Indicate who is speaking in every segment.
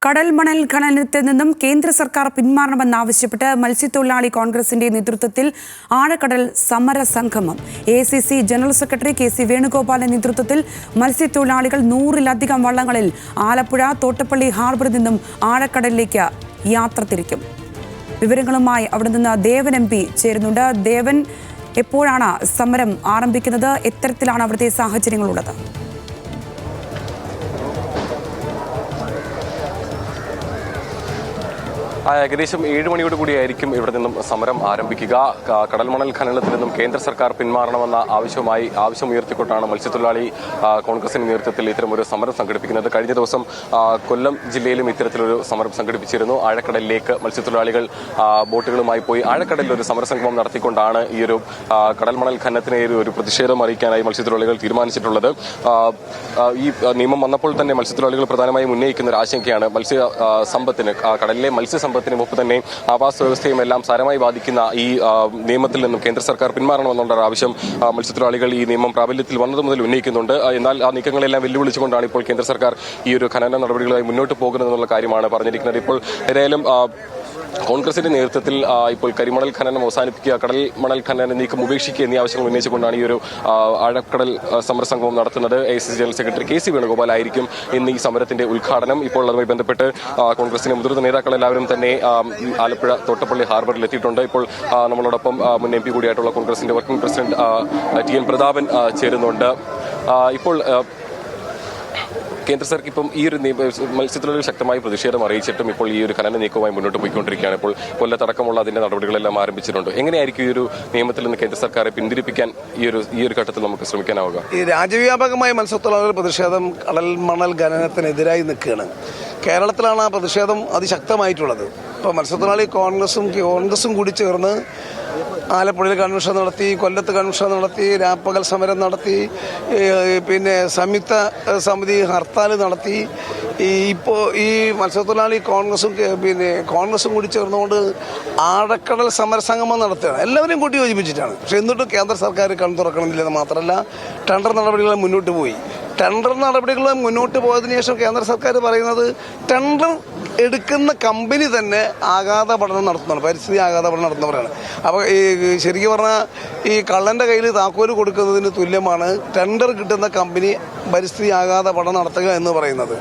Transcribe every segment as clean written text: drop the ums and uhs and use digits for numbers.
Speaker 1: കടൽ മണൽ ഖനനത്തിൽ നിന്നും കേന്ദ്ര സർക്കാർ പിന്മാറണമെന്നാവശ്യപ്പെട്ട് മത്സ്യത്തൊഴിലാളി കോൺഗ്രസിന്റെ നേതൃത്വത്തിൽ ആഴക്കടൽ സമരസംഗമം ACC ജനറൽ സെക്രട്ടറി KC വേണുഗോപാലിന്റെ നേതൃത്വത്തിൽ മത്സ്യത്തൊഴിലാളികൾ 100-ലധികം വള്ളങ്ങളിൽ ആലപ്പുഴ തോട്ടപ്പള്ളി ഹാർബറിൽ നിന്നും ആഴക്കടലിലേക്ക് യാത്ര തിരിക്കും. വിവരങ്ങളുമായി അവിടെ നിന്ന് ദേവൻ MP ചേരുന്നുണ്ട്. ദേവൻ, എപ്പോഴാണ് സമരം ആരംഭിക്കുന്നത്? എത്തരത്തിലാണ് അവിടുത്തെ സാഹചര്യങ്ങളുള്ളത്?
Speaker 2: ഏകദേശം 7 മണിയോട് കൂടിയായിരിക്കും ഇവിടെ നിന്നും സമരം ആരംഭിക്കുക. കടൽമണൽ ഖനനത്തിൽ നിന്നും കേന്ദ്ര സർക്കാർ പിന്മാറണമെന്ന ആവശ്യമുയർത്തിക്കൊണ്ടാണ് മത്സ്യത്തൊഴിലാളി കോൺഗ്രസിന്റെ നേതൃത്വത്തിൽ ഇത്തരമൊരു സമരം സംഘടിപ്പിക്കുന്നത്. കഴിഞ്ഞ ദിവസം കൊല്ലം ജില്ലയിലും ഇത്തരത്തിലൊരു സമരം സംഘടിപ്പിച്ചിരുന്നു. ആഴക്കടലിലേക്ക് മത്സ്യത്തൊഴിലാളികൾ ബോട്ടുകളുമായി പോയി ആഴക്കടലിൽ ഒരു സമരസംഗമം നടത്തിക്കൊണ്ടാണ് ഈ ഒരു കടൽമണൽ ഖനനത്തിനെതിരെ ഒരു പ്രതിഷേധം അറിയിക്കാനായി മത്സ്യത്തൊഴിലാളികൾ തീരുമാനിച്ചിട്ടുള്ളത്. ഈ നിയമം വന്നപ്പോൾ തന്നെ മത്സ്യത്തൊഴിലാളികൾ പ്രധാനമായും ഉന്നയിക്കുന്ന ഒരു ആശങ്കയാണ് മത്സ്യസമ്പത്തിന്, കടലിലെ മത്സ്യസമ്പത്തിനും ഒപ്പം തന്നെ ആവാസ വ്യവസ്ഥയും എല്ലാം സാരമായി ബാധിക്കുന്ന ഈ നിയമത്തിൽ നിന്നും കേന്ദ്ര സർക്കാർ പിന്മാറണമെന്നുള്ള ആവശ്യം മത്സ്യത്തൊഴിലാളികൾ ഈ നിയമം പ്രാബല്യത്തിൽ വന്നത് മുതൽ ഉന്നയിക്കുന്നുണ്ട്. എന്നാൽ ആ നീക്കങ്ങളെല്ലാം വെല്ലുവിളിച്ചുകൊണ്ടാണ് ഇപ്പോൾ കേന്ദ്ര സർക്കാർ ഈ ഒരു ഖനന നടപടികളുമായി മുന്നോട്ട് പോകുന്നതെന്നുള്ള കാര്യമാണ് പറഞ്ഞിരിക്കുന്നത്. ഇപ്പോൾ ഏതായാലും കോൺഗ്രസിന്റെ നേതൃത്വത്തിൽ ഇപ്പോൾ കരിമണൽ ഖനനം അവസാനിപ്പിക്കുക, കടൽ മണൽ ഖനന നീക്കം ഉപേക്ഷിക്കുക എന്നീ ആവശ്യങ്ങൾ ഉന്നയിച്ചുകൊണ്ടാണ് ഈ ഒരു ആഴക്കടൽ സമരസംഗമം നടത്തുന്നത്. ACC general secretary KC Venugopal ആയിരിക്കും ഇന്ന് ഈ സമരത്തിന്റെ ഉദ്ഘാടനം. ഇപ്പോൾ അതുമായി ബന്ധപ്പെട്ട് കോൺഗ്രസിന്റെ മുതിർന്ന നേതാക്കൾ എല്ലാവരും തന്നെ ആലപ്പുഴ തോട്ടപ്പള്ളി ഹാർബറിൽ എത്തിയിട്ടുണ്ട്. ഇപ്പോൾ നമ്മളോടൊപ്പം മുൻ MP കൂടിയായിട്ടുള്ള കോൺഗ്രസിന്റെ വർക്കിംഗ് പ്രസിഡന്റ് TN പ്രതാപൻ ചേരുന്നുണ്ട്. ഇപ്പോൾ കേന്ദ്ര സർക്കാർ ഇപ്പം ഈ ഒരു മത്സ്യത്തൊഴിലാളികൾ ശക്തമായി പ്രതിഷേധം അറിയിച്ചിട്ടും ഇപ്പോൾ ഈ ഒരു ഖനന നീക്കവുമായി മുന്നോട്ട് പോയിക്കൊണ്ടിരിക്കുകയാണ്. ഇപ്പോൾ കൊല്ലത്തടക്കമുള്ള അതിന്റെ നടപടികളെല്ലാം ആരംഭിച്ചിട്ടുണ്ട്. എങ്ങനെയായിരിക്കും ഈ ഒരു നിയമത്തിൽ നിന്ന് കേന്ദ്ര സർക്കാരെ പിന്തിരിപ്പിക്കാൻ ഈ ഒരു ഘട്ടത്തിൽ നമുക്ക് ശ്രമിക്കാനാവുക?
Speaker 3: ഈ രാജ്യവ്യാപകമായ മത്സ്യത്തൊഴിലാളികൾ പ്രതിഷേധം കടൽ മണൽ ഖനനത്തിനെതിരായി നിൽക്കുകയാണ്. കേരളത്തിലാണ് ആ പ്രതിഷേധം അതിശക്തമായിട്ടുള്ളത്. ഇപ്പോൾ മത്സ്യത്തൊഴിലാളി കോൺഗ്രസും കൂടി ചേർന്ന് ആലപ്പുഴയിൽ കൺവെൻഷൻ നടത്തി, കൊല്ലത്ത് കൺവെൻഷൻ നടത്തി, രാപ്പകൽ സമരം നടത്തി, പിന്നെ സംയുക്ത സമിതി ഹർത്താൽ നടത്തി. ഇപ്പോൾ ഈ മത്സ്യത്തൊഴിലാളി കോൺഗ്രസും കൂടി ചേർന്നുകൊണ്ട് ആഴക്കടൽ സമരസംഗമം നടത്തുകയാണ്. എല്ലാവരെയും കൂട്ടി യോജിപ്പിച്ചിട്ടാണ്. പക്ഷെ എന്നിട്ടും കേന്ദ്ര സർക്കാർ കണ്ണു തുറക്കണമെന്നില്ലെന്ന് മാത്രമല്ല, ടെൻഡർ നടപടികൾ മുന്നോട്ട് പോയി. ടെൻഡർ നടപടികൾ മുന്നോട്ട് പോയതിനു ശേഷം കേന്ദ്ര സർക്കാർ പറയുന്നത് ടെൻഡർ എടുക്കുന്ന കമ്പനി തന്നെ ആഘാത പഠനം നടത്തുന്നതാണ്, പരിസ്ഥിതി ആഘാത പഠനം നടത്തുന്നവരാണ്. അപ്പോൾ ഈ ശരിക്കും പറഞ്ഞാൽ ഈ കള്ളൻ്റെ കയ്യിൽ താക്കോല് കൊടുക്കുന്നതിന് തുല്യമാണ് ടെൻഡർ കിട്ടുന്ന കമ്പനി പരിസ്ഥിതി ആഘാത പഠനം നടത്തുക എന്ന് പറയുന്നത്.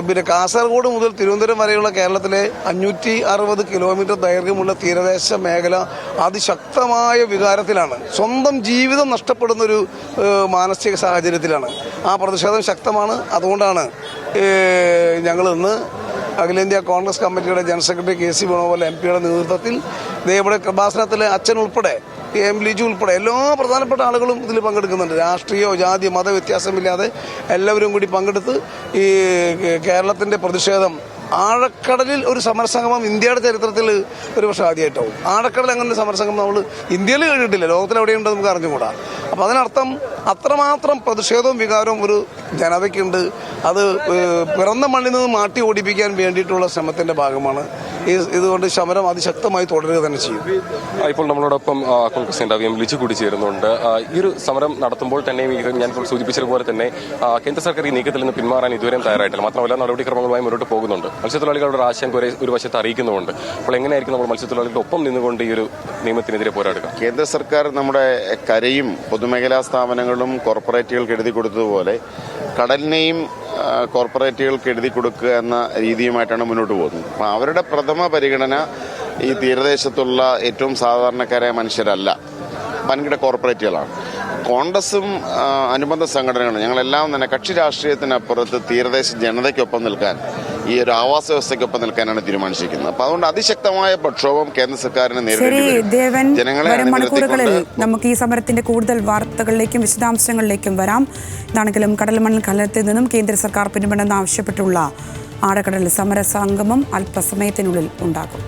Speaker 3: പിന്നെ കാസർഗോഡ് മുതൽ തിരുവനന്തപുരം വരെയുള്ള കേരളത്തിലെ 560 കിലോമീറ്റർ ദൈർഘ്യമുള്ള തീരദേശ മേഖല അതിശക്തമായ വികാരത്തിലാണ്. സ്വന്തം ജീവിതം നഷ്ടപ്പെടുന്നൊരു മാനസിക സാഹചര്യത്തിലാണ്. ആ പ്രതിഷേധം ശക്തമാണ്. അതുകൊണ്ടാണ് ഞങ്ങൾ ഇന്ന് അഖിലേന്ത്യാ കോൺഗ്രസ് കമ്മിറ്റിയുടെ ജനറൽ സെക്രട്ടറി KC വേണുഗോപാൽ MPയുടെ നേതൃത്വത്തിൽ ഇവിടെ കൃപാസനത്തിലെ അച്ഛൻ ഉൾപ്പെടെ M ലിജു ഉൾപ്പെടെ എല്ലാ പ്രധാനപ്പെട്ട ആളുകളും ഇതിൽ പങ്കെടുക്കുന്നുണ്ട്. രാഷ്ട്രീയ ജാതി മത വ്യത്യാസമില്ലാതെ എല്ലാവരും കൂടി പങ്കെടുത്ത് ഈ കേരളത്തിന്റെ പ്രതിഷേധം ആഴക്കടലിൽ ഒരു സമരസംഗമം ഇന്ത്യയുടെ ചരിത്രത്തിൽ ഒരു പക്ഷേ ആദ്യമായിട്ടാവും. ആഴക്കടൽ അങ്ങനെ ഒരു സമരസംഗമം നമ്മൾ ഇന്ത്യയിൽ കേട്ടിട്ടില്ല, ലോകത്തിൽ എവിടെയുണ്ട് നമുക്ക് അറിഞ്ഞുകൂടാ. അപ്പം അതിനർത്ഥം അത്രമാത്രം പ്രതിഷേധവും വികാരവും ഒരു ജനതയ്ക്കുണ്ട്. അത് പിറന്ന മണ്ണിൽ നിന്ന് മാറ്റി ഓടിപ്പിക്കാൻ വേണ്ടിയിട്ടുള്ള ശ്രമത്തിന്റെ ഭാഗമാണ്. ഇതുകൊണ്ട് സമരം അതിശക്തമായി തുടരുക തന്നെ ചെയ്യും.
Speaker 2: ഇപ്പോൾ നമ്മളോടൊപ്പം കോൺഗ്രസ് നേതാവ് M ലിജു കൂടി ചേരുന്നുണ്ട്. ഈ ഒരു സമരം നടത്തുമ്പോൾ തന്നെ ഞാൻ സൂചിപ്പിച്ചതുപോലെ തന്നെ കേന്ദ്ര സർക്കാർ ഈ നീക്കത്തിൽ നിന്ന് പിന്മാറാൻ ഇതുവരെയും തയ്യാറായിട്ടില്ല. മാത്രമല്ല നടപടിക്രമങ്ങളുമായി മുന്നോട്ട് പോകുന്നുണ്ട്. മത്സ്യത്തൊഴിലാളികളുടെ ആശങ്ക ഒരു വശത്ത് അറിയിക്കുന്നുമുണ്ട്. അപ്പോൾ എങ്ങനെയായിരിക്കും നമ്മൾ മത്സ്യത്തൊഴിലാളികളുടെ ഒപ്പം നിന്നുകൊണ്ട് ഈ ഒരു നിയമത്തിനെതിരെ പോരാടുക?
Speaker 4: കേന്ദ്ര സർക്കാർ നമ്മുടെ കരയും പൊതുമേഖലാ സ്ഥാപനങ്ങളും കോർപ്പറേറ്റുകൾക്ക് എഴുതി കൊടുത്തതുപോലെ കടലിനെയും കോർപ്പറേറ്റുകൾക്ക് എഴുതി കൊടുക്കുക എന്ന രീതിയുമായിട്ടാണ് മുന്നോട്ട് പോകുന്നത്. അപ്പം അവരുടെ പ്രഥമ പരിഗണന ഈ തീരദേശത്തുള്ള ഏറ്റവും സാധാരണക്കാരായ മനുഷ്യരല്ല, വൻകിട കോർപ്പറേറ്റുകളാണ്. കോൺഗ്രസും അനുബന്ധ സംഘടനകളും ഞങ്ങളെല്ലാം തന്നെ കക്ഷി രാഷ്ട്രീയത്തിനപ്പുറത്ത് തീരദേശ ജനതയ്ക്കൊപ്പം നിൽക്കാൻ, ഈ ഒരു ആവാസ വ്യവസ്ഥയ്ക്കൊപ്പം നിൽക്കാനാണ് തീരുമാനിച്ചിരിക്കുന്നത്. അപ്പൊ അതുകൊണ്ട് അതിശക്തമായ പ്രക്ഷോഭം കേന്ദ്ര സർക്കാരിനെ
Speaker 1: നേരിടേണ്ടി ജനങ്ങളെ മണിക്കൂറുകളിൽ നമുക്ക് ഈ സമരത്തിന്റെ കൂടുതൽ വാർത്തകളിലേക്കും വിശദാംശങ്ങളിലേക്കും വരാം. ഇതാണെങ്കിലും കടൽ മണൽ ഖനനത്തിൽ നിന്നും കേന്ദ്ര സർക്കാർ പിന്മാറണമെന്ന് ആവശ്യപ്പെട്ടുള്ള ആഴക്കടൽ സമരസംഗമം അല്പസമയത്തിനുള്ളിൽ ഉണ്ടാകും.